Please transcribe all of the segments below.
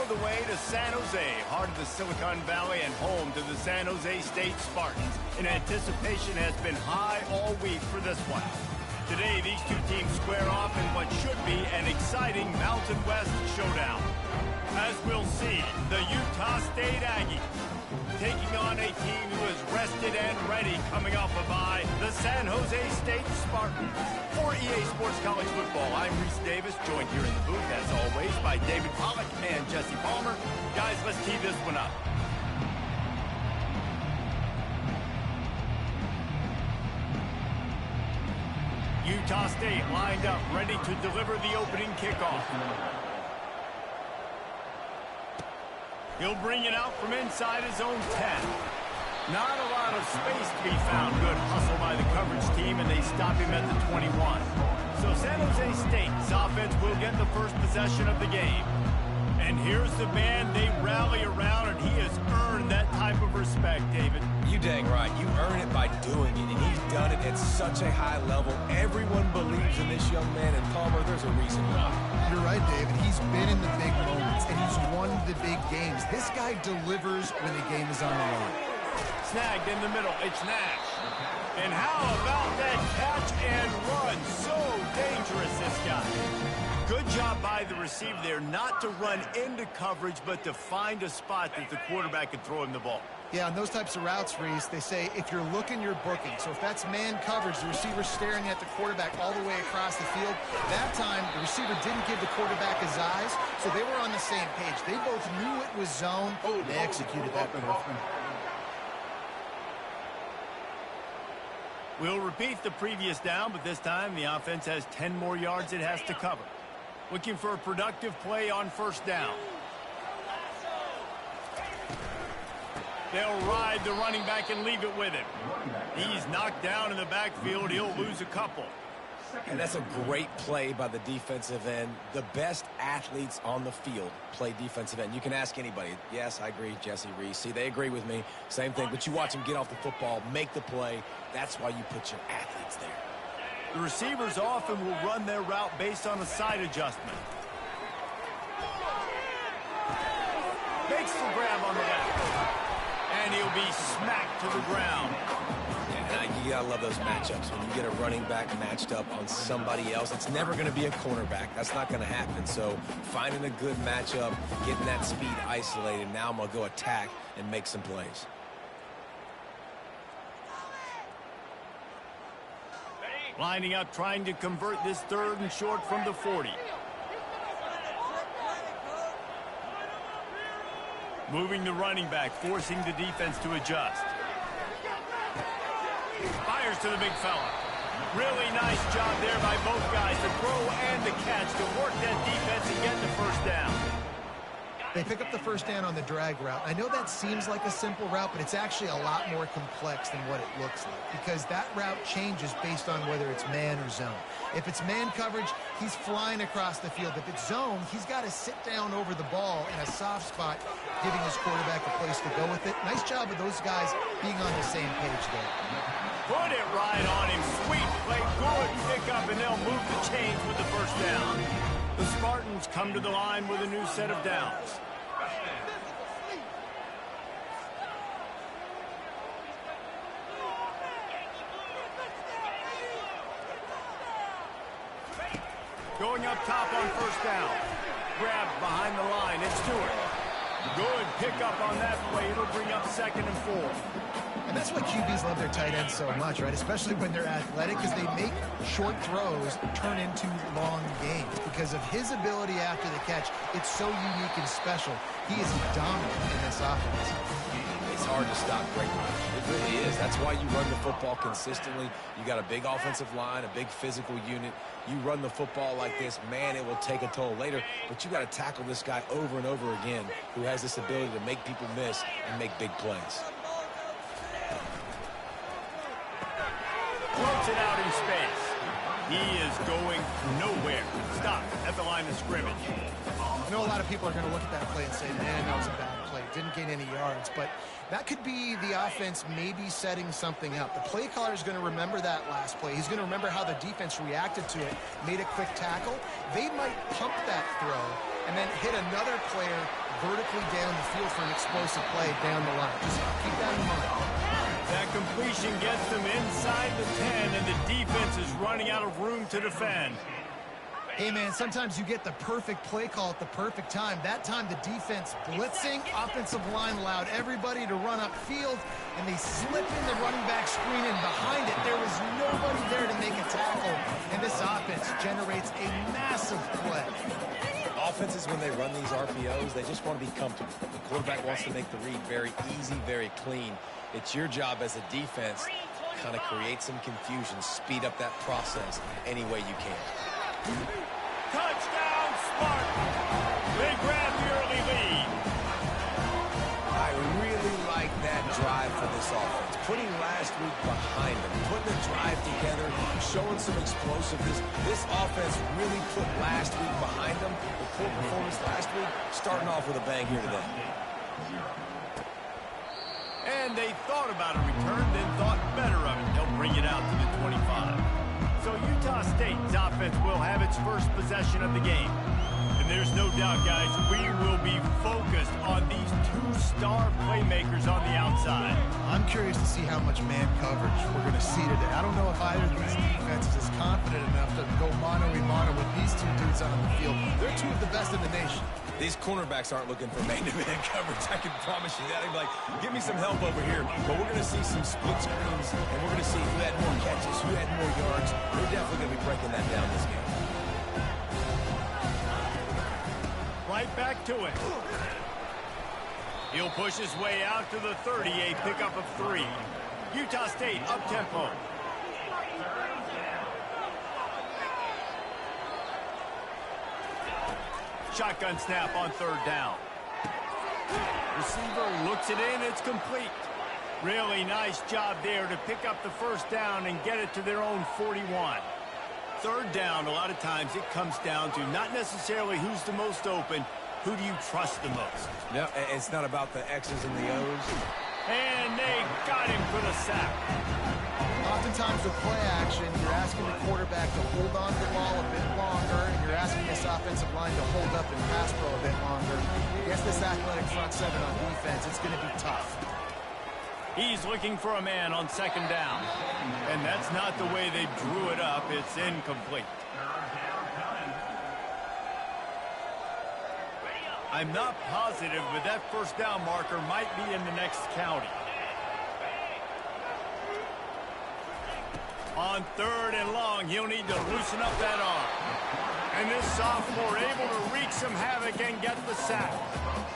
show the way to San Jose, heart of the Silicon Valley and home to the San Jose State Spartans. And anticipation has been high all week for this one. Today, these two teams square off in what should be an exciting Mountain West showdown. As we'll see, the Utah State Aggies taking on a team who is rested and ready coming off a bye, the San Jose State Spartans. For EA Sports College Football, I'm Reese Davis, joined here in the booth, as always, by David Pollack and Jesse Palmer. Guys, let's tee this one up. Utah State lined up, ready to deliver the opening kickoff. He'll bring it out from inside his own 10. Not a lot of space to be found. Good hustle by the coverage team, and they stop him at the 21. So San Jose State's offense will get the first possession of the game. And here's the man they rally around, and he has earned that type of respect, David. You dang right. You earn it by doing it, and he's done it at such a high level. Everyone believes in this young man, and Palmer, there's a reason why. You're right, David. He's been in the big moments, and he's won the big games. This guy delivers when the game is on the line. Snagged in the middle. It's Nash. And how about that catch and run? So dangerous, this guy. Good job by the receiver there, not to run into coverage, but to find a spot that the quarterback could throw him the ball. Yeah, on those types of routes, Reese, they say if you're looking, you're booking. So if that's man coverage, the receiver's staring at the quarterback all the way across the field. That time, the receiver didn't give the quarterback his eyes, so they were on the same page. They both knew it was zone. They executed that perfectly. We'll repeat the previous down, but this time the offense has 10 more yards it has to cover. Looking for a productive play on first down. They'll ride the running back and leave it with him. He's knocked down in the backfield. He'll lose a couple. And that's a great play by the defensive end. The best athletes on the field play defensive end. You can ask anybody. Yes, I agree, Jesse, Reese. See, they agree with me. Same thing. But you watch them get off the football, make the play. That's why you put your athletes there. The receivers often will run their route based on a side adjustment. Makes the grab on the left. And he'll be smacked to the ground. You gotta love those matchups. When you get a running back matched up on somebody else, it's never going to be a cornerback. That's not going to happen. So finding a good matchup, getting that speed isolated. Now I'm going to go attack and make some plays. Lining up, trying to convert this third and short from the 40. Moving the running back, forcing the defense to adjust. Fires to the big fella. Really nice job there by both guys to throw and to catch, to work that defense and get the first down. They pick up the first down on the drag route. I know that seems like a simple route, but it's actually a lot more complex than what it looks like because that route changes based on whether it's man or zone. If it's man coverage, he's flying across the field. If it's zone, he's got to sit down over the ball in a soft spot, giving his quarterback a place to go with it. Nice job of those guys being on the same page there. Put it right on him. Sweet play, good pick up, and they'll move the chains with the first down. The Spartans come to the line with a new set of downs. Going up top on first down. Grabbed behind the line. It's Stewart. Good pickup on that play. It'll bring up 2nd and 4. And that's why QBs love their tight ends so much, right? Especially when they're athletic, because they make short throws turn into long gains. Because of his ability after the catch, it's so unique and special. He is dominant in this offense. It's hard to stop great runs. It really is. That's why you run the football consistently. You got a big offensive line, a big physical unit. You run the football like this, man, it will take a toll later. But you got to tackle this guy over and over again who has this ability to make people miss and make big plays. Floats it out in space. He is going nowhere. Stop at the line of scrimmage. I know a lot of people are going to look at that play and say, man, that was a bad play. Didn't gain any yards. But that could be the offense maybe setting something up. The play caller is going to remember that last play. He's going to remember how the defense reacted to it, made a quick tackle. They might pump that throw and then hit another player vertically down the field for an explosive play down the line. Just keep that in mind. That completion gets them inside the 10, and the defense is running out of room to defend. Hey, man, sometimes you get the perfect play call at the perfect time. That time the defense blitzing, offensive line allowed everybody to run upfield, and they slip in the running back screen, and behind it there was nobody there to make a tackle, and this offense generates a massive play. Offenses, when they run these RPOs, they just want to be comfortable. The quarterback wants to make the read very easy, very clean. It's your job as a defense to kind of create some confusion, speed up that process any way you can. Touchdown, Spartans! They grab the early lead. I really like that drive for this offense. Putting last week behind them, putting the drive together, showing some explosiveness. This offense really put last week behind them. The poor performance last week, starting off with a bang here today. And they thought about a return, then thought better of it. They'll bring it out to the 25. So Utah State's offense will have its first possession of the game. And there's no doubt, guys, we will be focused on these two star playmakers on the outside. I'm curious to see how much man coverage we're going to see today. I don't know if either of these defenses is confident enough to go mano-a-mano with these two dudes on the field. They're two of the best in the nation. These cornerbacks aren't looking for man-to-man coverage. I can promise you that. They'd be like, give me some help over here. But we're going to see some split screens, and we're going to see who had more catches, who had more yards. We're definitely going to be breaking that down this game. Right back to it. He'll push his way out to the 30, a pickup of 3. Utah State up-tempo. Shotgun snap on 3rd down. Receiver looks it in, it's complete. Really nice job there to pick up the 1st down and get it to their own 41. 3rd down, a lot of times it comes down to not necessarily who's the most open, who do you trust the most? No, it's not about the X's and the O's. And they got him for the sack. Oftentimes with play action, you're asking the quarterback to hold on to the ball a bit longer, and you're asking this offensive line to hold up and pass pro a bit longer. Against this athletic front 7 on defense, it's going to be tough. He's looking for a man on 2nd down. And that's not the way they drew it up. It's incomplete. I'm not positive, but that 1st down marker might be in the next county. On 3rd and long, he'll need to loosen up that arm. And this sophomore able to wreak some havoc and get the sack.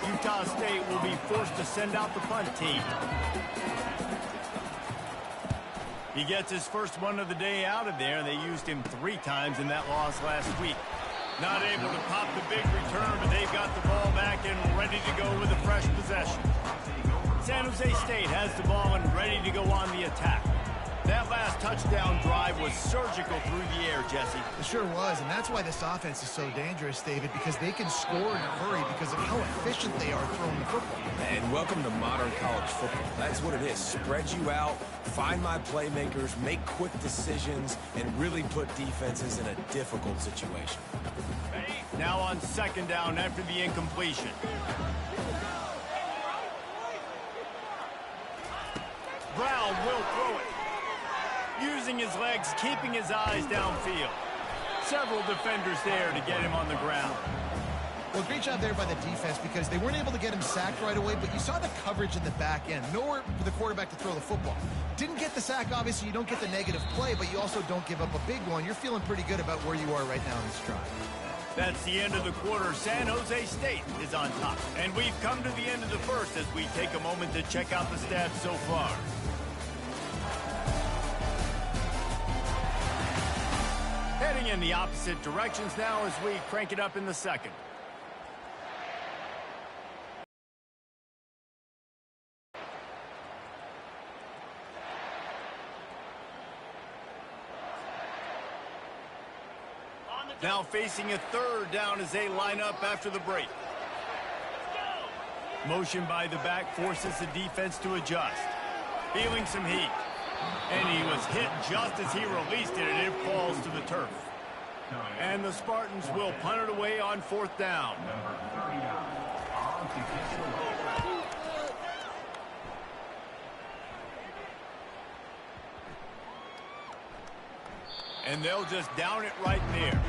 Utah State will be forced to send out the punt team. He gets his first one of the day out of there, and they used him 3 times in that loss last week. Not able to pop the big return, but they've got the ball back and ready to go with a fresh possession. San Jose State has the ball and ready to go on the attack. That last touchdown drive was surgical through the air, Jesse. It sure was, and that's why this offense is so dangerous, David, because they can score in a hurry because of how efficient they are throwing the football. And welcome to modern college football. That's what it is. Spread you out, find my playmakers, make quick decisions, and really put defenses in a difficult situation. Now on 2nd down after the incompletion. Brown will throw it. Using his legs, keeping his eyes downfield. Several defenders there to get him on the ground. Well, great job there by the defense because they weren't able to get him sacked right away, but you saw the coverage in the back end. Nowhere for the quarterback to throw the football. Didn't get the sack, obviously. You don't get the negative play, but you also don't give up a big one. You're feeling pretty good about where you are right now in this drive. That's the end of the quarter. San Jose State is on top. And we've come to the end of the 1st as we take a moment to check out the stats so far. Heading in the opposite directions now as we crank it up in the 2nd. Now facing a 3rd down as they line up after the break. Motion by the back forces the defense to adjust. Feeling some heat. And he was hit just as he released it, and it falls to the turf. And the Spartans will punt it away on 4th down. And they'll just down it right there.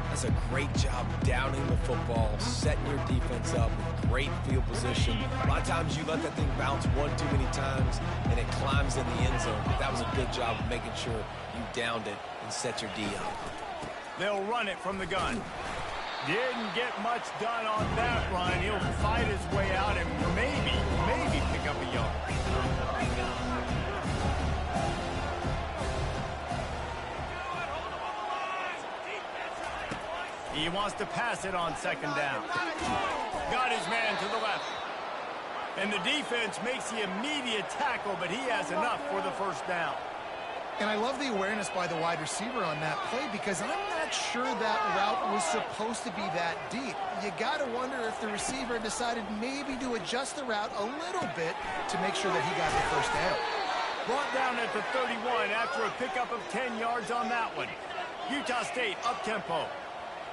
That's a great job downing the football, setting your defense up with great field position. A lot of times you let that thing bounce one too many times and it climbs in the end zone. But that was a good job of making sure you downed it and set your D up. They'll run it from the gun. Didn't get much done on that run. He'll fight his way out and maybe pick up a yard. He wants to pass it on 2nd down. Got his man to the left. And the defense makes the immediate tackle, but he has enough for the 1st down. And I love the awareness by the wide receiver on that play because I'm not sure that route was supposed to be that deep. You got to wonder if the receiver decided maybe to adjust the route a little bit to make sure that he got the 1st down. Brought down at the 31 after a pickup of 10 yards on that one. Utah State up-tempo.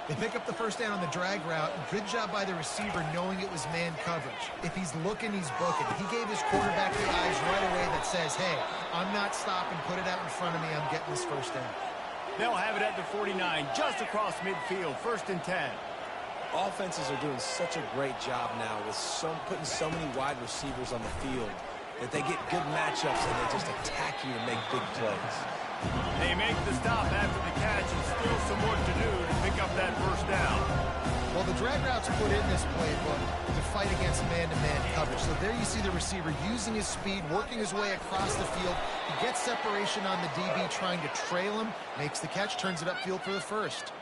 They pick up the 1st down on the drag route. Good job by the receiver knowing it was man coverage. If he's looking, he's booking. He gave his quarterback the eyes right away that says, hey, I'm not stopping. Put it out in front of me. I'm getting this 1st down. They'll have it at the 49, just across midfield, 1st and 10. Offenses are doing such a great job now with putting so many wide receivers on the field that they get good matchups and they just attack you and make big plays. They make the stop after the catch and still some work to do to pick up that 1st down. Well, the drag route's put in this playbook to fight against man-to-man coverage. So there you see the receiver using his speed, working his way across the field. He gets separation on the DB, trying to trail him, makes the catch, turns it upfield for the 1st.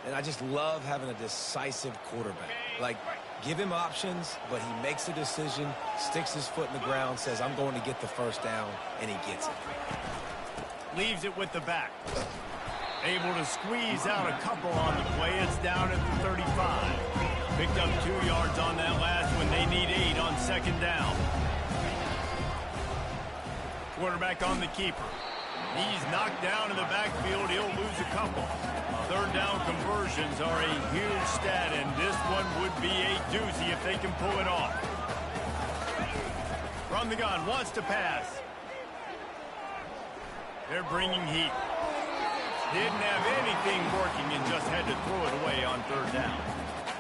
And I just love having a decisive quarterback. Like, give him options, but he makes a decision, sticks his foot in the ground, says, I'm going to get the 1st down, and he gets it. Leaves it with the back. Able to squeeze out a couple on the play. It's down at the 35. Picked up 2 yards on that last one. They need 8 on 2nd down. Quarterback on the keeper. He's knocked down in the backfield. He'll lose a couple. 3rd down conversions are a huge stat, and this one would be a doozy if they can pull it off. From the gun, wants to pass. They're bringing heat. Didn't have anything working and just had to throw it away on 3rd down.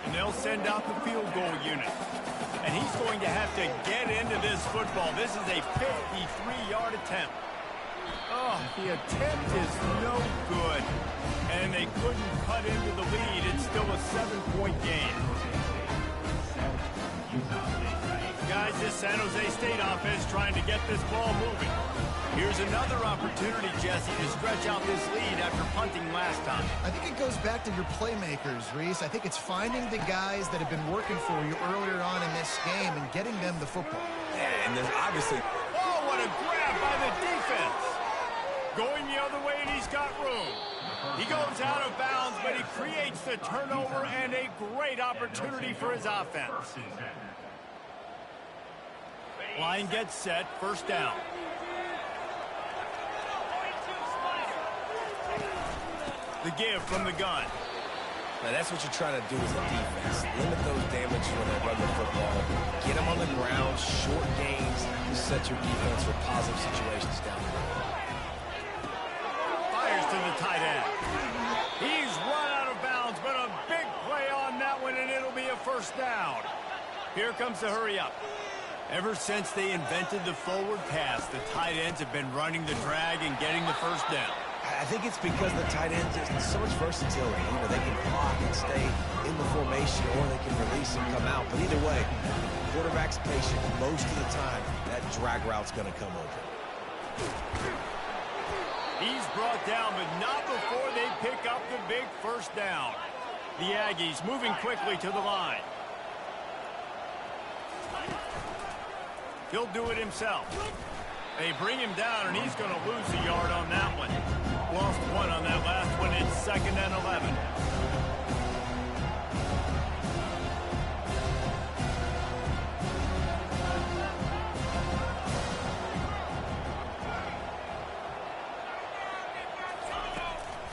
And they'll send out the field goal unit. And he's going to have to get into this football. This is a 53-yard attempt. Oh, the attempt is no good. And they couldn't cut into the lead. It's still a 7-point game. Guys, this San Jose State offense trying to get this ball moving. Here's another opportunity, Jesse, to stretch out this lead after punting last time. I think it goes back to your playmakers, Reese. I think it's finding the guys that have been working for you earlier on in this game and getting them the football. Yeah, and there's obviously... Oh, what a grab by the defense. Going the other way, and he's got room. He goes out of bounds, but he creates the turnover and a great opportunity for his offense. Line gets set, 1st down. The give from the gun. Now, that's what you're trying to do as a defense. Limit those damages when they run the football. Get them on the ground, short gains, to set your defense for positive situations down the road. Fires to the tight end. He's run out of bounds, but a big play on that one, and it'll be a 1st down. Here comes the hurry up. Ever since they invented the forward pass, the tight ends have been running the drag and getting the 1st down. I think it's because the tight ends have so much versatility. You know, they can block and stay in the formation, or they can release and come out. But either way, quarterback's patient. Most of the time, that drag route's going to come open. He's brought down, but not before they pick up the big 1st down. The Aggies moving quickly to the line. He'll do it himself. They bring him down, and he's going to lose a yard on that one. Lost 1 on that last one. It's 2nd and 11.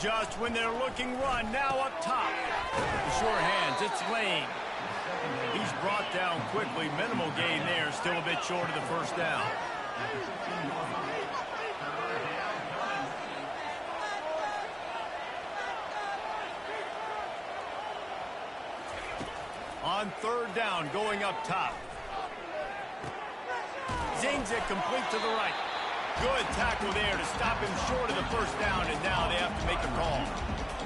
Just when they're looking run, now up top. The sure hands, it's Lane. He's brought down quickly. Minimal gain there, still a bit short of the first down. On third down, going up top. Zings it complete to the right. Good tackle there to stop him short of the first down, and now they have to make a call.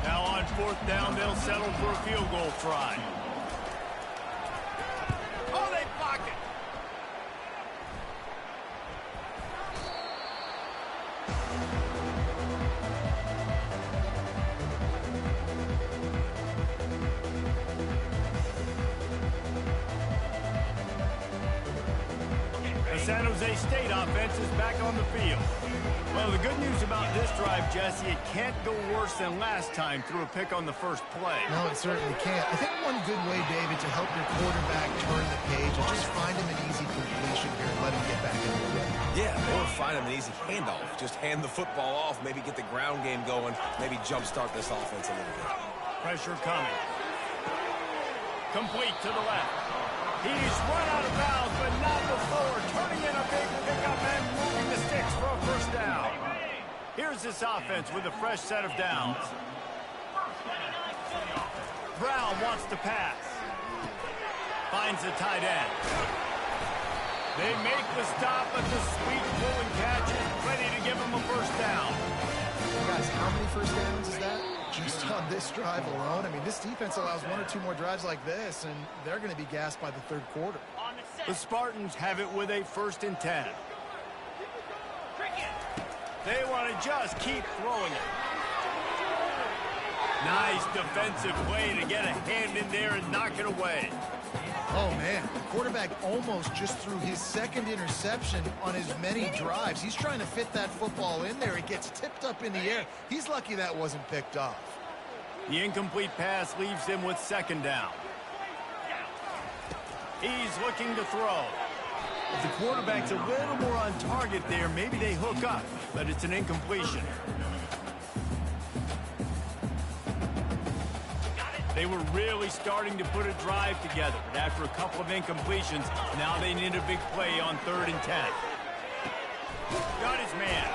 Now on fourth down, they'll settle for a field goal try. Oh, they blocked it. The San Jose State offense is back on the field. Well, the good news about this drive, Jesse, it can't go worse than last time through a pick on the first play. No, it certainly can't. I think one good way, David, to help your quarterback turn the page is just find him an easy completion here and let him get back into the game. Yeah, or find him an easy handoff. Just hand the football off, maybe get the ground game going, maybe jumpstart this offense a little bit. Pressure coming. Complete to the left. He's run out of bounds, but not before turning in a big pickup and moving the sticks for a first down. Here's this offense with a fresh set of downs. Brown wants to pass. Finds the tight end. They make the stop, but the sweet pulling catch is ready to give him a first down. Guys, how many first downs is that? Just on this drive alone. I mean, this defense allows one or two more drives like this, and they're going to be gassed by the third quarter. The Spartans have it with a 1st and 10. They want to just keep throwing it. Nice defensive play to get a hand in there and knock it away. Oh, man. The quarterback almost just threw his second interception on as many drives. He's trying to fit that football in there. It gets tipped up in the air. He's lucky that wasn't picked off. The incomplete pass leaves him with 2nd down. He's looking to throw. If the quarterback's a little more on target there, maybe they hook up, but it's an incompletion. They were really starting to put a drive together, but after a couple of incompletions, now they need a big play on 3rd and 10. Got his man.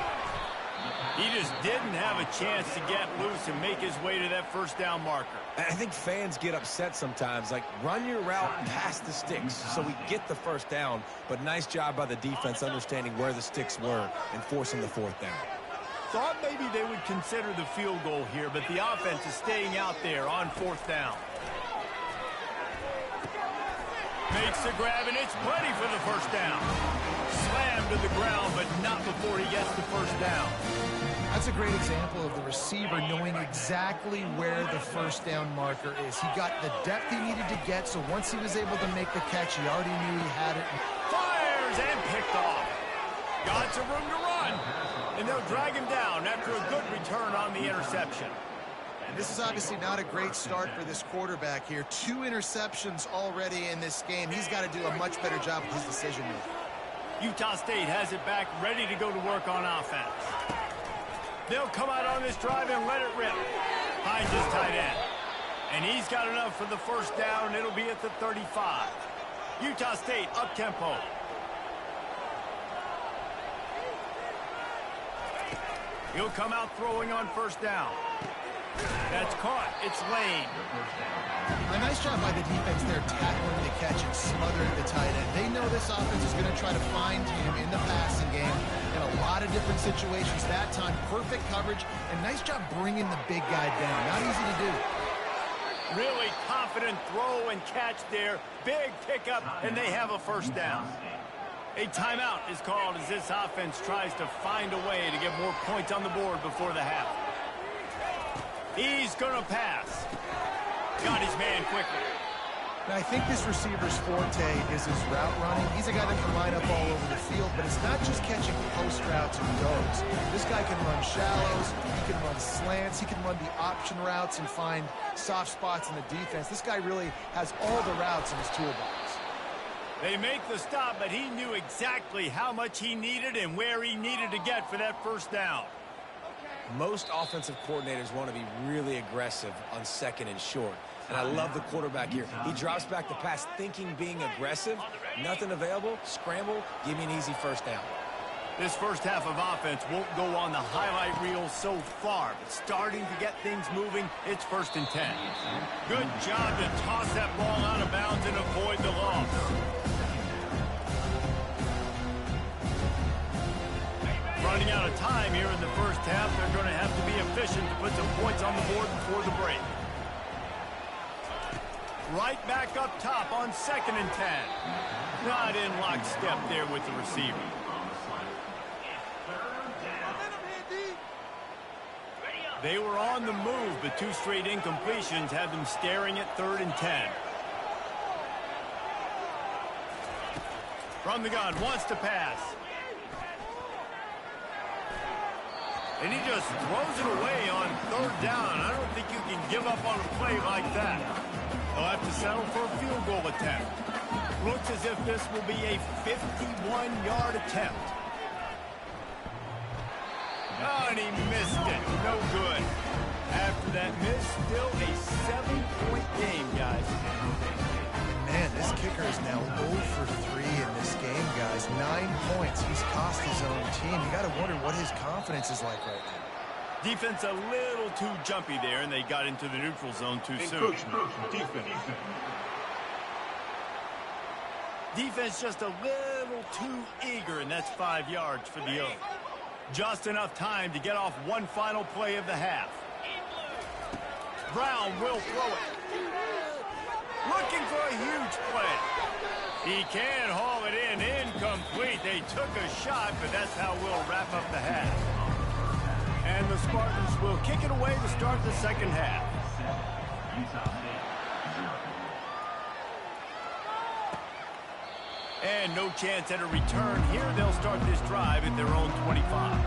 He just didn't have a chance to get loose and make his way to that first down marker. I think fans get upset sometimes, like run your route past the sticks so we get the first down, but nice job by the defense understanding where the sticks were and forcing the 4th down. Thought maybe they would consider the field goal here, but the offense is staying out there on 4th down. Makes the grab, and it's plenty for the first down. Slammed to the ground, but not before he gets the first down. That's a great example of the receiver knowing exactly where the first down marker is. He got the depth he needed to get, so once he was able to make the catch, he already knew he had it. Fires and picked off. Got some room to run, and they'll drag him down after a good return on the interception. And this is obviously not a great start for this quarterback here. 2 interceptions already in this game. He's got to do a much better job with his decision-making. Utah State has it back, ready to go to work on offense. They'll come out on this drive and let it rip. Finds his tight end. And he's got enough for the first down. It'll be at the 35. Utah State up-tempo. He'll come out throwing on first down. That's caught. It's Lane. A nice job by the defense there, tackling the catch and smothering the tight end. They know this offense is going to try to find him in the passing game in a lot of different situations. That time, perfect coverage, and nice job bringing the big guy down. Not easy to do. Really confident throw and catch there. Big pickup, and they have a first down. A timeout is called as this offense tries to find a way to get more points on the board before the half. He's going to pass. Got his man quickly. Now, I think this receiver's forte is his route running. He's a guy that can line up all over the field, but it's not just catching post routes and goes. This guy can run shallows, he can run slants, he can run the option routes and find soft spots in the defense. This guy really has all the routes in his toolbox. They make the stop, but he knew exactly how much he needed and where he needed to get for that first down. Most offensive coordinators want to be really aggressive on second and short. And I love the quarterback here. He drops back the pass thinking being aggressive. Nothing available. Scramble. Give me an easy first down. This first half of offense won't go on the highlight reel so far, but starting to get things moving, it's 1st and 10. Good job to toss that ball out of bounds and avoid the loss. Running out of time here in the first half, they're going to have to be efficient to put some points on the board before the break. Right back up top on 2nd and 10. Not in lockstep there with the receiver. They were on the move, but 2 straight incompletions had them staring at 3rd and 10. From the gun, wants to pass. And he just throws it away on 3rd down. I don't think you can give up on a play like that. They'll have to settle for a field goal attempt. Looks as if this will be a 51-yard attempt. Oh, and he missed it. No good. After that miss, still a 7-point game, guys. Man, this kicker is now 0 for 3 in this game, guys. 9 points. He's cost his own team. You got to wonder what his confidence is like right now. Defense a little too jumpy there, and they got into the neutral zone too soon. Defense just a little too eager, and that's 5 yards for the O. Just enough time to get off one final play of the half. Brown will throw it. Looking for a huge play. He can haul it in. Incomplete. They took a shot, but that's how we'll wrap up the half. And the Spartans will kick it away to start the second half. And no chance at a return here. They'll start this drive at their own 25.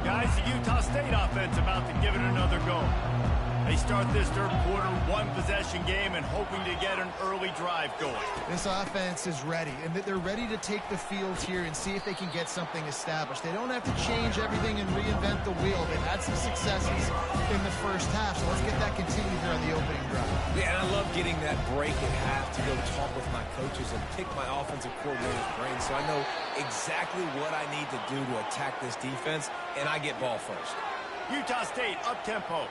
Guys, the Utah State offense about to give it another go. They start this third quarter, 1-possession game, and hoping to get an early drive going. This offense is ready, and they're ready to take the field here and see if they can get something established. They don't have to change everything and reinvent the wheel. They've had some successes in the first half, so let's get that continued here on the opening drive. Yeah, and I love getting that break at half to go talk with my coaches and pick my offensive coordinator's brain so I know exactly what I need to do to attack this defense, and I get ball first. Utah State up-tempo.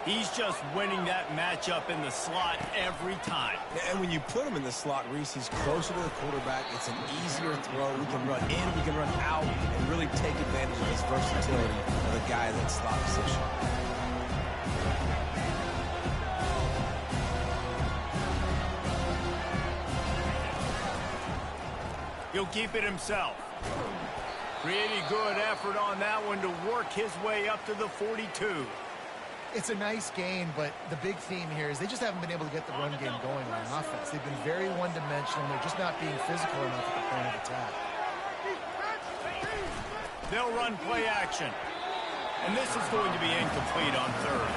He's just winning that matchup in the slot every time. And when you put him in the slot, Reese, he's closer to the quarterback. It's an easier throw. We can run in, we can run out, and really take advantage of his versatility of the guy in that slot position. He'll keep it himself. Pretty good effort on that one to work his way up to the 42. It's a nice game, but the big theme here is they just haven't been able to get the run game going on offense. They've been very one-dimensional. They're just not being physical enough at the point of attack. They'll run play action. And this is going to be incomplete on 3rd.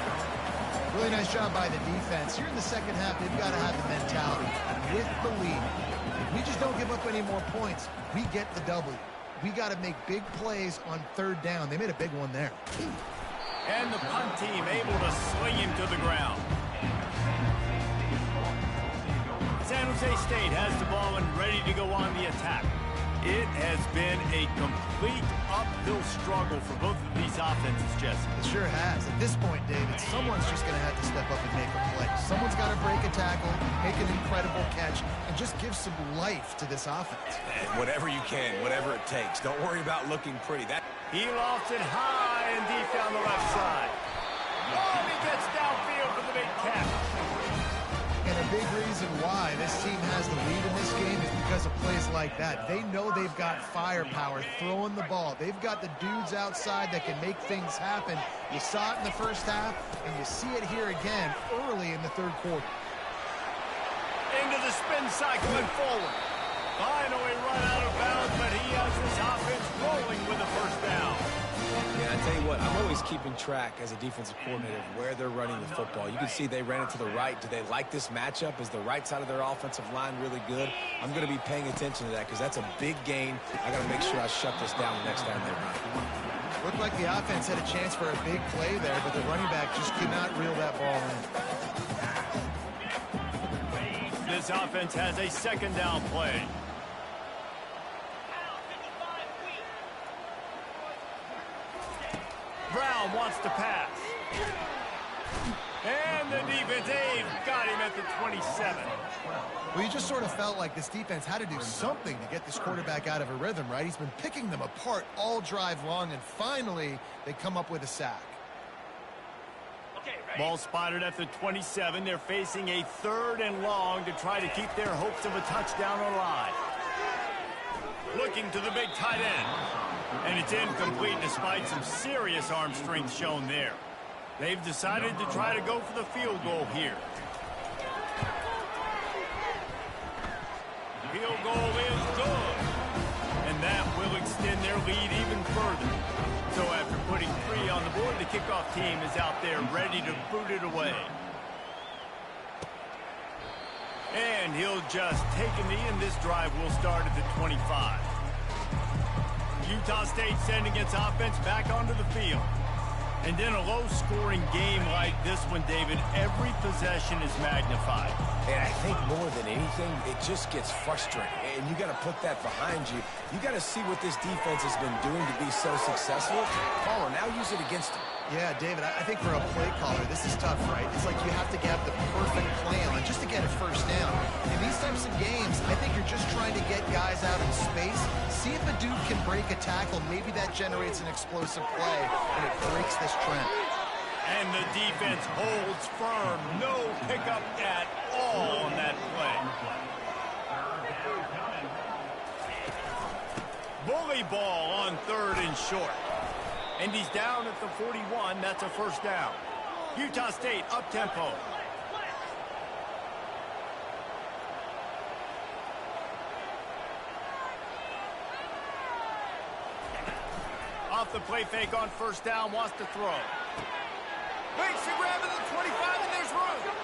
Really nice job by the defense. Here in the second half, they've got to have the mentality with the lead. If we just don't give up any more points, we get the W. We got to make big plays on 3rd down. They made a big one there. And the punt team able to sling him to the ground. San Jose State has the ball and ready to go on the attack. It has been a complete uphill struggle for both of these offenses, Jesse. It sure has. At this point, David, someone's just going to have to step up and make a play. Someone's got to break a tackle, make an incredible catch, and just give some life to this offense. And whatever you can, whatever it takes. Don't worry about looking pretty. He lofts it high and deep down the left side. Oh, and he gets downfield for the big catch. And a big reason why this team has the lead in this game is because of plays like that. They know they've got firepower throwing the ball. They've got the dudes outside that can make things happen. You saw it in the first half, and you see it here again early in the third quarter. Into the spin cycle and forward. Finally run out of bounds, but he has his offense rolling with a first down. Yeah, I tell you what, I'm always keeping track as a defensive coordinator of where they're running the football. You can see they ran it to the right. Do they like this matchup? Is the right side of their offensive line really good? I'm going to be paying attention to that because that's a big gain. I got to make sure I shut this down the next time they run. Looked like the offense had a chance for a big play there, but the running back just could not reel that ball in. This offense has a second down play. Brown wants to pass. And the defense, they've got him at the 27. Well, you just sort of felt like this defense had to do something to get this quarterback out of a rhythm, right? He's been picking them apart all drive long, and finally they come up with a sack. Ball spotted at the 27. They're facing a 3rd and long to try to keep their hopes of a touchdown alive. Looking to the big tight end. And it's incomplete despite some serious arm strength shown there. They've decided to try to go for the field goal here. Field goal is good. And that will extend their lead even further. So after putting 3 on the board, the kickoff team is out there ready to boot it away. And he'll just take a knee, and this drive will start at the 25. Utah State sending its offense back onto the field. And in a low-scoring game like this one, David, every possession is magnified. And I think more than anything, it just gets frustrating. And you got to put that behind you. You got to see what this defense has been doing to be so successful. Caller, now use it against them. Yeah, David, I think for a play caller, this is tough, right? It's like you have to have the perfect plan just to get a first down. In these types of games, I think you're just trying to get guys out in space, see if a dude can break a tackle. Maybe that generates an explosive play, and it breaks this trend. And the defense holds firm. No pickup at all on that play. Bully ball on 3rd and short. And he's down at the 41. That's a first down. Utah State up-tempo. Off the play fake on first down, wants to throw. Makes the grab at the 25, and there's room.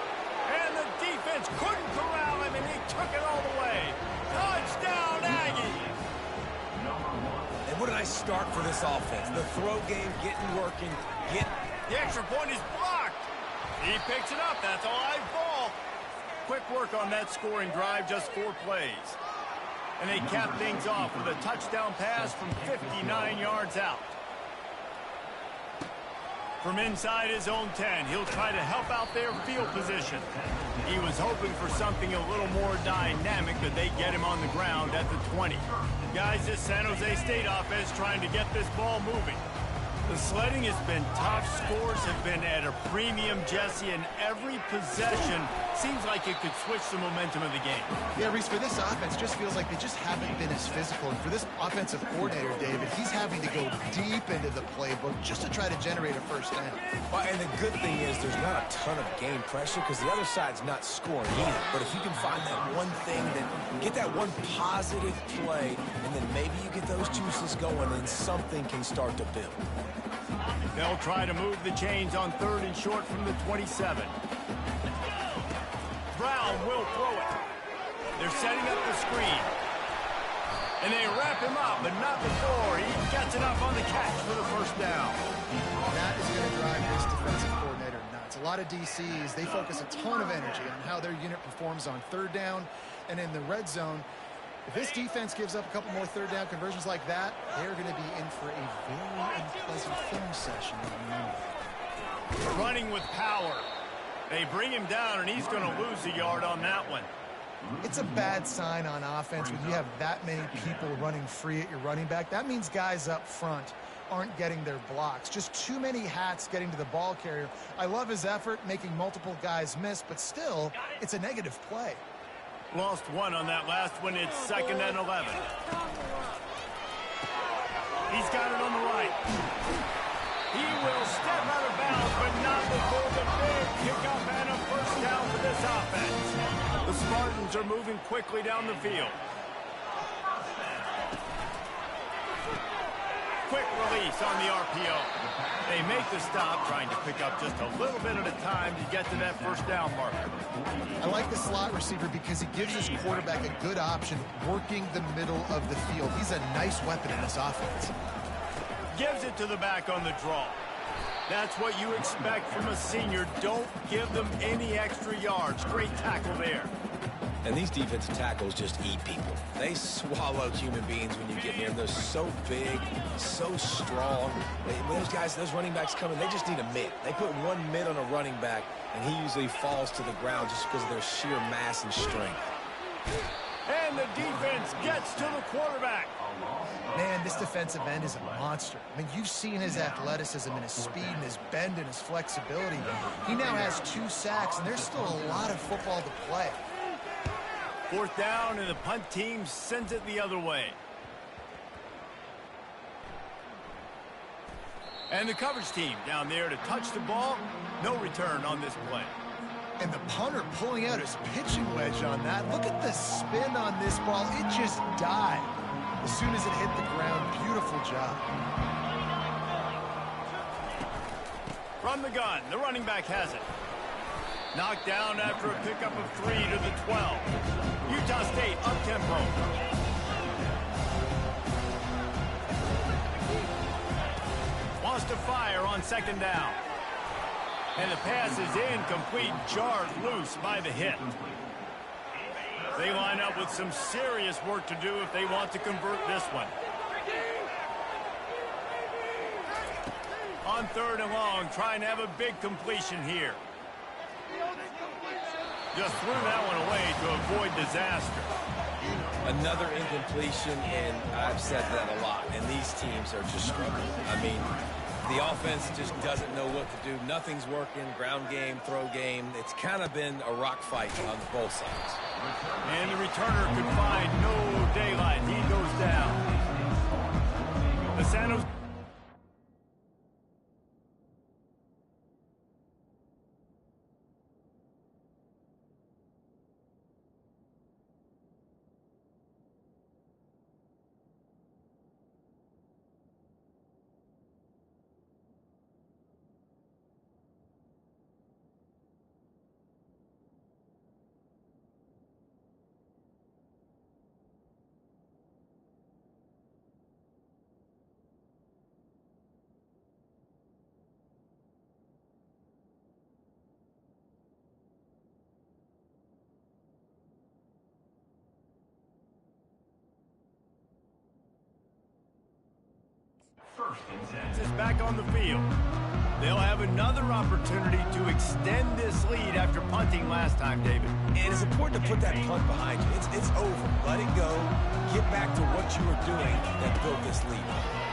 And the defense couldn't corral him, and he took it all the way. Touchdown, Aggie. And what a nice start for this offense. The throw game getting working. The extra point is blocked. He picks it up. That's a live ball. Quick work on that scoring drive, just 4 plays. And they cap things off with a touchdown pass from 59 yards out. From inside his own 10, he'll try to help out their field position. He was hoping for something a little more dynamic, but they get him on the ground at the 20. Guys, this San Jose State offense trying to get this ball moving. The sledding has been tough. Scores have been at a premium, Jesse, and every possession seems like it could switch the momentum of the game. Yeah, Reese, for this offense, just feels like they just haven't been as physical. And for this offensive coordinator, David, he's having to go deep into the playbook just to try to generate a first down. Well, and the good thing is there's not a ton of game pressure because the other side's not scoring either. But if you can find that one thing, then get that one positive play, and then maybe you get those juices going and something can start to build. They'll try to move the chains on 3rd and short from the 27. Brown will throw it. They're setting up the screen. And they wrap him up, but not before he gets enough on the catch for the first down. That is going to drive this defensive coordinator nuts. A lot of DCs, they focus a ton of energy on how their unit performs on 3rd down and in the red zone. If this defense gives up a couple more 3rd down conversions like that, they're going to be in for a very unpleasant film session. Running with power. They bring him down, and he's going to lose a yard on that one. It's a bad sign on offense when you have that many people running free at your running back. That means guys up front aren't getting their blocks. Just too many hats getting to the ball carrier. I love his effort, making multiple guys miss, but still, it's a negative play. Lost 1 on that last one. It's 2nd and 11. He's got it on the right. He will step out of bounds, but not before the big kickoff and a first down for this offense. The Spartans are moving quickly down the field. Quick release on the RPO. They make the stop, trying to pick up just a little bit at a time to get to that first down marker. I like the slot receiver because he gives his quarterback a good option working the middle of the field. He's a nice weapon in this offense. Gives it to the back on the draw. That's what you expect from a senior. Don't give them any extra yards. Great tackle there. And these defensive tackles just eat people. They swallow human beings when you get near them. They're so big, so strong. When those running backs come in, they just need a mid. They put one mid on a running back, and he usually falls to the ground just because of their sheer mass and strength. And the defense gets to the quarterback. Man, this defensive end is a monster. I mean, you've seen his athleticism and his speed and his bend and his flexibility. He now has 2 sacks, and there's still a lot of football to play. 4th down, and the punt team sends it the other way. And the coverage team down there to touch the ball. No return on this play. And the punter pulling out his pitching wedge on that. Look at the spin on this ball. It just died as soon as it hit the ground. Beautiful job. From the gun, the running back has it. Knocked down after a pickup of 3 to the 12. Utah State up-tempo. Wants to fire on 2nd down. And the pass is incomplete, jarred loose by the hit. They line up with some serious work to do if they want to convert this one. On 3rd and long, trying to have a big completion here. Just threw that one away to avoid disaster. Another incompletion, and I've said that a lot, and these teams are just struggling. I mean, the offense just doesn't know what to do. Nothing's working. Ground game, throw game. It's kind of been a rock fight on both sides. And the returner could find no daylight. He goes down. The San Jose... is back on the field. They'll have another opportunity to extend this lead after punting last time, David. And it's important to put that punt behind you. It's over. Let it go. Get back to what you were doing that built this lead.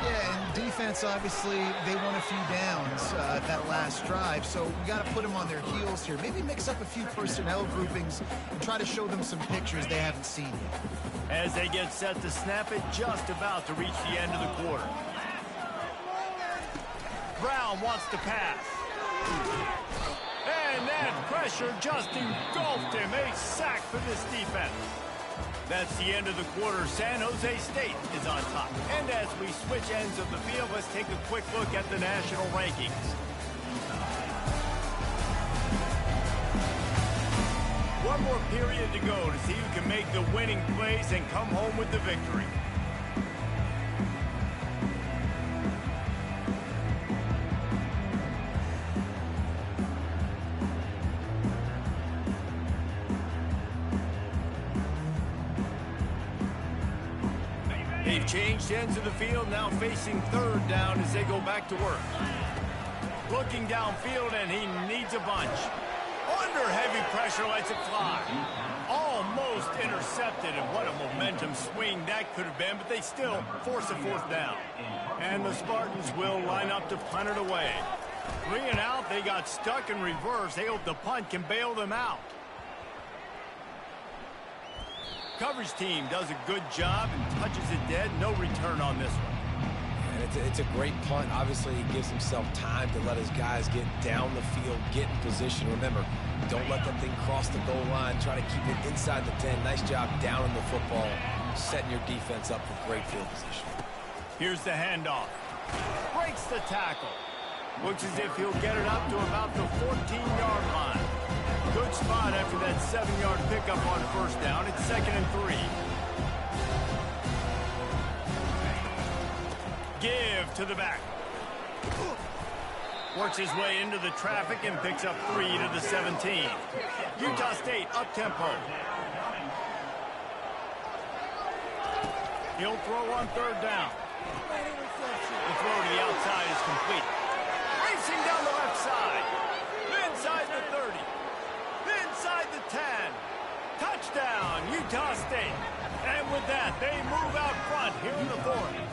Yeah, and defense, obviously, they won a few downs that last drive, so we got to put them on their heels here. Maybe mix up a few personnel groupings and try to show them some pictures they haven't seen yet. As they get set to snap it, just about to reach the end of the quarter. Brown wants to pass. And that pressure just engulfed him. A sack for this defense. That's the end of the quarter. San Jose State is on top. And as we switch ends of the field, let's take a quick look at the national rankings. One more period to go to see who can make the winning plays and come home with the victory. They've changed ends of the field, now facing 3rd down as they go back to work. Looking downfield, and he needs a bunch. Under heavy pressure, lets it fly. Almost intercepted, and what a momentum swing that could have been, but they still force a 4th down. And the Spartans will line up to punt it away. 3 and out, they got stuck in reverse. They hope the punt can bail them out. Coverage team does a good job and touches it dead. No return on this one. And it's a great punt. Obviously, he gives himself time to let his guys get down the field, get in position. Remember, don't let that thing cross the goal line. Try to keep it inside the 10. Nice job down in the football, setting your defense up for great field position. Here's the handoff. Breaks the tackle. Looks as if he'll get it up to about the 14-yard line. Good spot after that 7-yard pickup on 1st down. It's 2nd and 3. Give to the back. Works his way into the traffic and picks up 3 to the 17. Utah State up-tempo. He'll throw on 3rd down. The throw to the outside is complete. Racing down the left side. Inside the 30. Inside the 10. Touchdown, Utah State. And with that, they move out front here in the 4th.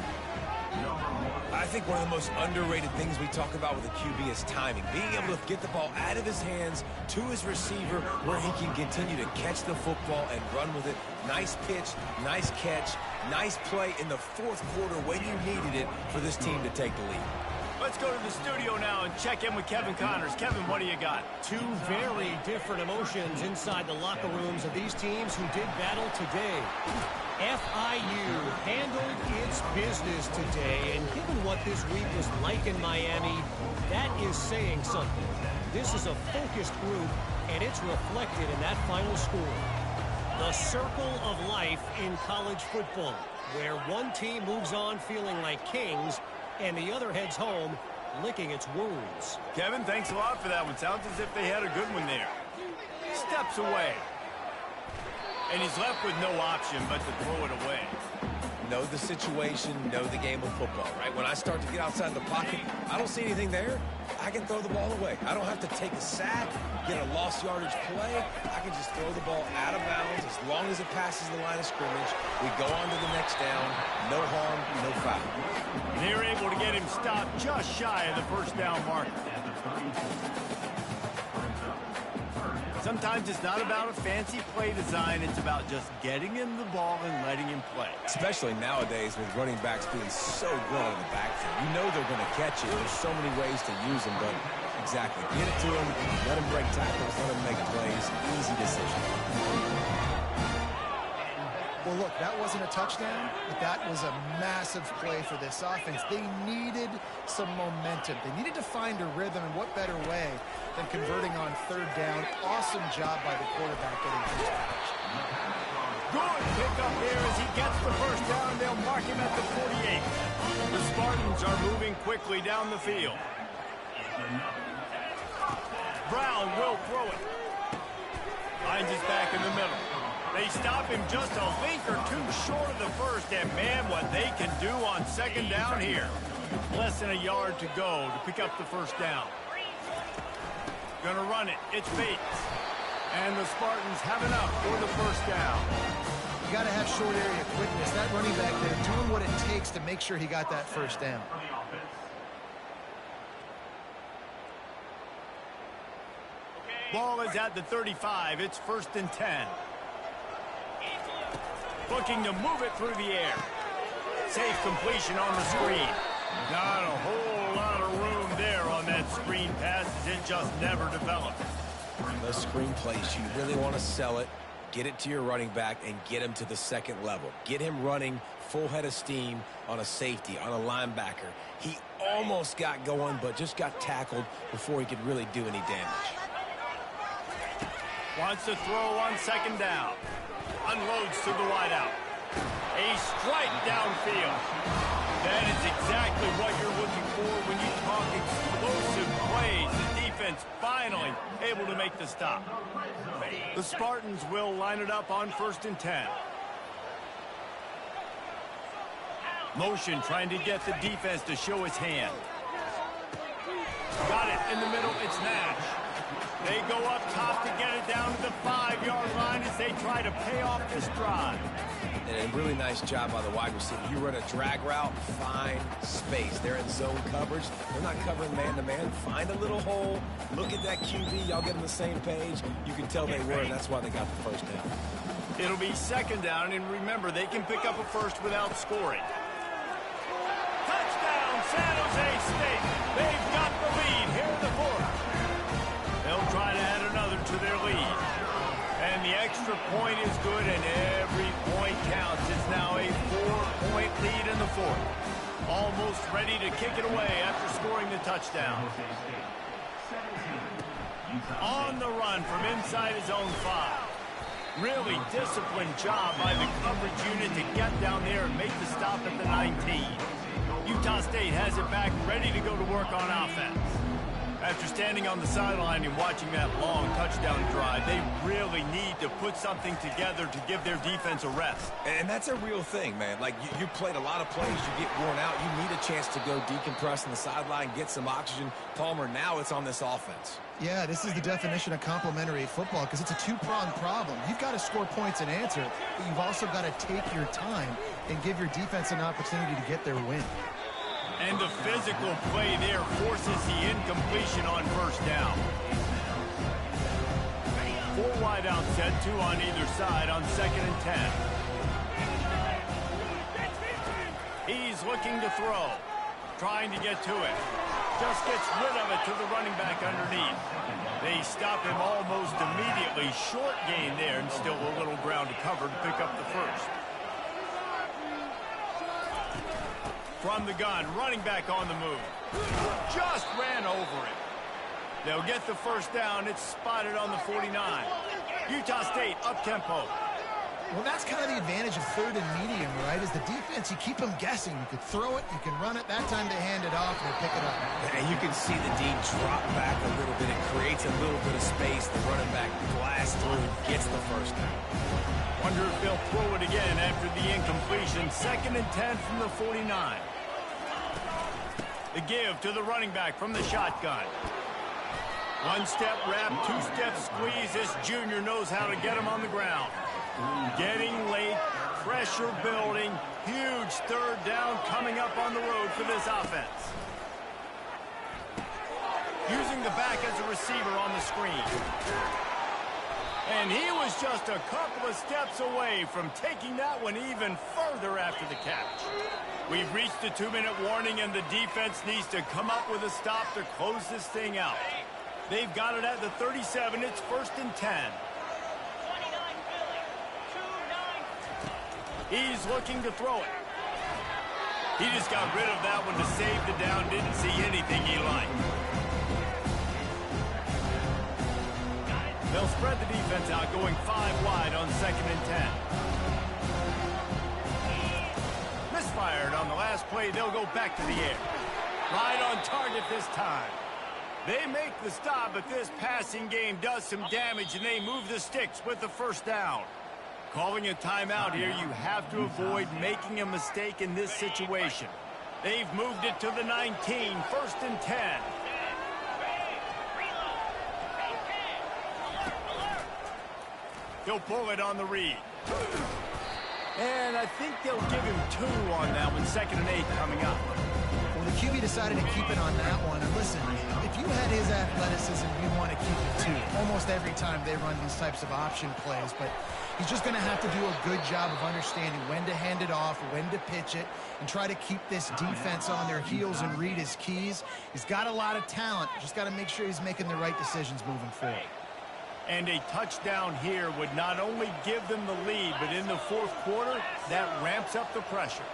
I think one of the most underrated things we talk about with a QB is timing. Being able to get the ball out of his hands to his receiver where he can continue to catch the football and run with it. Nice pitch, nice catch, nice play in the 4th quarter when you needed it for this team to take the lead. Let's go to the studio now and check in with Kevin Connors. Kevin, what do you got? 2 very different emotions inside the locker rooms of these teams who did battle today. FIU handled its business today, and given what this week was like in Miami, that is saying something. This is a focused group, and it's reflected in that final score. The circle of life in college football, where one team moves on feeling like kings, and the other heads home licking its wounds. Kevin, thanks a lot for that one. Sounds as if they had a good one there. Steps away. And he's left with no option but to throw it away. Know the situation, know the game of football, right? When I start to get outside the pocket, I don't see anything there. I can throw the ball away. I don't have to take a sack, get a lost yardage play. I can just throw the ball out of bounds as long as it passes the line of scrimmage. We go on to the next down. No harm, no foul. They're able to get him stopped just shy of the 1st down marker. Sometimes it's not about a fancy play design. It's about just getting him the ball and letting him play. Especially nowadays with running backs being so good out of the backfield. You know they're going to catch it. There's so many ways to use them, but exactly. Get it to him, let him break tackles, let him make plays. Easy decision. Well, look, that wasn't a touchdown, but that was a massive play for this offense. They needed some momentum. They needed to find a rhythm, and what better way than converting on 3rd down. Awesome job by the quarterback getting through the catch. Good pick up there as he gets the 1st down. They'll mark him at the 48. The Spartans are moving quickly down the field. Brown will throw it. Finds his back in the middle. They stop him just a link or 2 short of the 1st, and man, what they can do on 2nd down here. Less than a yard to go to pick up the 1st down. Gonna run it. It's Bates. And the Spartans have enough for the 1st down. You got to have short area quickness. That running back there doing what it takes to make sure he got that 1st down. Ball is at the 35. It's 1st and 10. Looking to move it through the air. Safe completion on the screen. Not a whole lot of room there on that screen pass. It just never developed. Those screen plays, you really want to sell it, get it to your running back, and get him to the 2nd level. Get him running full head of steam on a safety, on a linebacker. He almost got going, but just got tackled before he could really do any damage. Wants to throw on 2nd down. Unloads to the wideout. A strike downfield. That is exactly what you're looking for when you talk explosive plays. The defense finally able to make the stop. The Spartans will line it up on 1st and 10. Motion trying to get the defense to show his hand. Got it in the middle. It's Nash. They go up top to get it down to the 5-yard line as they try to pay off this drive. And a really nice job by the wide receiver. You run a drag route, find space. They're in zone coverage. They're not covering man-to-man. Find a little hole. Look at that QB. Y'all get on the same page. You can tell they were, and that's why they got the 1st down. It'll be 2nd down, and remember, they can pick up a 1st without scoring. Touchdown, San Jose State. They've got the lead here in the 4th. They'll try to add another to their lead. And the extra point is good, and every point counts. It's now a 4-point lead in the 4th. Almost ready to kick it away after scoring the touchdown. On the run from inside his own 5. Really disciplined job by the coverage unit to get down there and make the stop at the 19. Utah State has it back, ready to go to work on offense. After standing on the sideline and watching that long touchdown drive, they really need to put something together to give their defense a rest. And that's a real thing, man. Like, you played a lot of plays, you get worn out. You need a chance to go decompress on the sideline, get some oxygen. Palmer, now it's on this offense. Yeah, this is the definition of complementary football because it's a two-pronged problem. You've got to score points and answer, but you've also got to take your time and give your defense an opportunity to get their win. And the physical play there forces the incompletion on first down. 4 wide out set, 2 on either side on 2nd and 10. He's looking to throw, trying to get to it. Just gets rid of it to the running back underneath. They stop him almost immediately. Short gain there and still a little ground to cover to pick up the first. From the gun, running back on the move. Just ran over it. They'll get the first down. It's spotted on the 49. Utah State up-tempo. Well, that's kind of the advantage of 3rd and medium, right? Is the defense, you keep them guessing. You could throw it, you can run it. That time they hand it off and they pick it up. And you can see the D drop back a little bit. It creates a little bit of space. The running back blasts through and gets the first down. Wonder if they'll throw it again after the incompletion. 2nd and 10 from the 49. The give to the running back from the shotgun. 1-step wrap, 2-step squeeze. This junior knows how to get him on the ground. Getting late, pressure building. Huge 3rd down coming up on the road for this offense. Using the back as a receiver on the screen. And he was just a couple of steps away from taking that one even further after the catch. We've reached the 2-minute warning, and the defense needs to come up with a stop to close this thing out. They've got it at the 37. It's 1st and 10. He's looking to throw it. He just got rid of that one to save the down. Didn't see anything he liked. They'll spread the defense out, going 5 wide on 2nd and 10. Misfired on the last play. They'll go back to the air. Right on target this time. They make the stop, but this passing game does some damage, and they move the sticks with the first down. Calling a timeout here, you have to avoid making a mistake in this situation. They've moved it to the 19, 1st and 10. He'll pull it on the read. And I think they'll give him 2 on that one. 2nd and 8 coming up. Well, the QB decided to keep it on that one. And listen, if you had his athleticism, you'd want to keep it 2. Almost every time they run these types of option plays. But he's just going to have to do a good job of understanding when to hand it off, when to pitch it, and try to keep this defense on their heels and read his keys. He's got a lot of talent. Just got to make sure he's making the right decisions moving forward. And a touchdown here would not only give them the lead, but in the 4th quarter, that ramps up the pressure.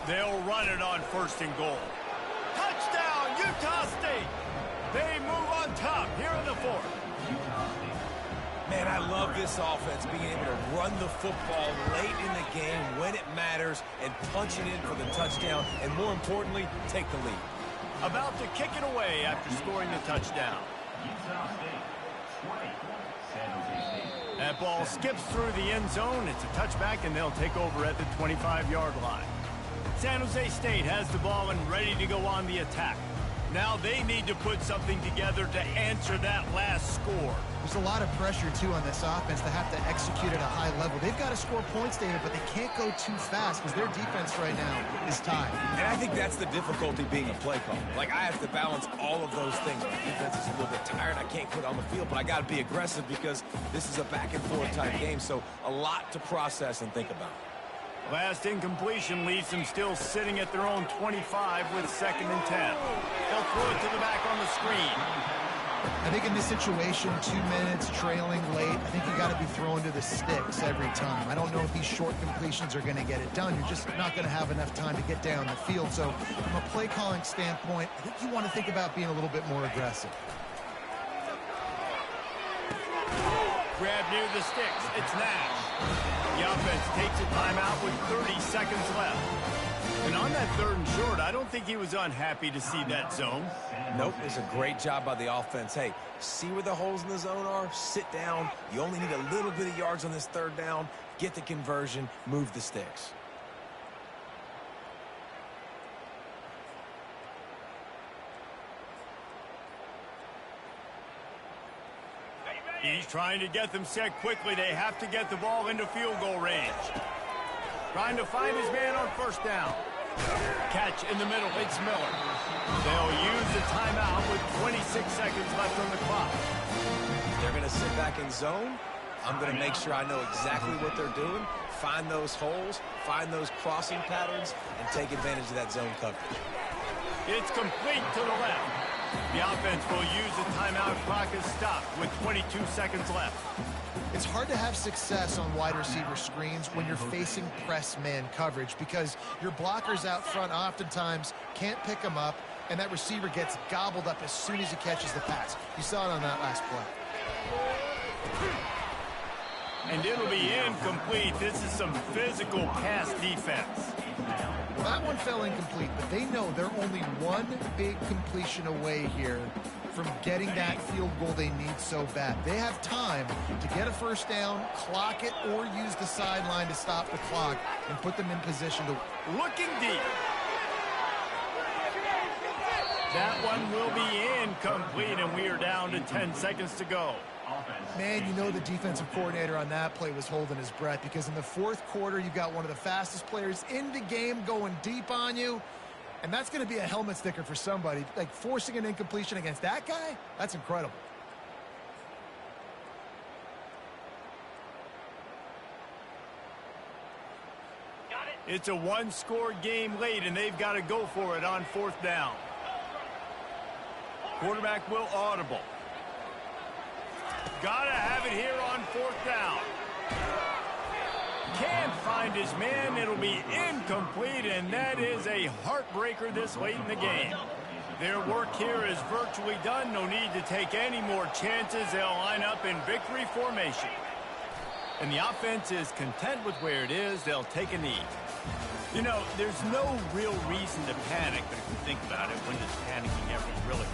They'll run it on 1st and goal. Touchdown, Utah State! They move on top here in the 4th. Man, I love this offense, being able to run the football late in the game when it matters and punch it in for the touchdown, and more importantly, take the lead. About to kick it away after scoring the touchdown. That ball skips through the end zone. It's a touchback, and they'll take over at the 25-yard line. San Jose State has the ball and ready to go on the attack. Now they need to put something together to answer that last score. There's a lot of pressure, too, on this offense to have to execute at a high level. They've got to score points, David, but they can't go too fast because their defense right now is tied. And I think that's the difficulty being a play caller. Like, I have to balance all of those things. My defense is a little bit tired. I can't quit on the field, but I got to be aggressive because this is a back-and-forth type game, so a lot to process and think about. Last incompletion leaves them still sitting at their own 25 with 2nd and 10. They'll throw it to the back on the screen. I think in this situation, 2 minutes, trailing late, I think you got to be throwing to the sticks every time. I don't know if these short completions are going to get it done. You're just not going to have enough time to get down the field. So from a play calling standpoint, I think you want to think about being a little bit more aggressive. Grab near the sticks. It's Nash. The offense takes a timeout with 30 seconds left. An on that 3rd and short, I don't think he was unhappy to see that zone. Nope, it's a great job by the offense. Hey, see where the holes in the zone are? Sit down. You only need a little bit of yards on this 3rd down. Get the conversion, move the sticks. He's trying to get them set quickly. They have to get the ball into field goal range. Trying to find his man on 1st down. Catch in the middle. It's Miller. They'll use the timeout with 26 seconds left on the clock. They're going to sit back in zone. I'm going to make sure I know exactly what they're doing, find those holes, find those crossing patterns, and take advantage of that zone coverage. It's complete to the left. The offense will use the timeout. Clock is stopped with 22 seconds left. It's hard to have success on wide receiver screens when you're facing press man coverage because your blockers out front oftentimes can't pick them up, and that receiver gets gobbled up as soon as he catches the pass. You saw it on that last play. And it'll be incomplete. This is some physical pass defense. Well, that one fell incomplete, but they know they're only one big completion away here from getting that field goal they need so bad. They have time to get a 1st down, clock it, or use the sideline to stop the clock and put them in position to... Looking deep. That one will be incomplete, and we are down to 10 seconds to go. Man, you know the defensive coordinator on that play was holding his breath because in the 4th quarter, you've got one of the fastest players in the game going deep on you, and that's going to be a helmet sticker for somebody. Like, forcing an incompletion against that guy, that's incredible. It's a 1-score game late, and they've got to go for it on 4th down. Quarterback will audible. Gotta have it here on 4th down. Can't find his man. It'll be incomplete, and that is a heartbreaker this late in the game. Their work here is virtually done. No need to take any more chances. They'll line up in victory formation. And the offense is content with where it is. They'll take a knee. You know, there's no real reason to panic, but if you think about it, when does panicking ever really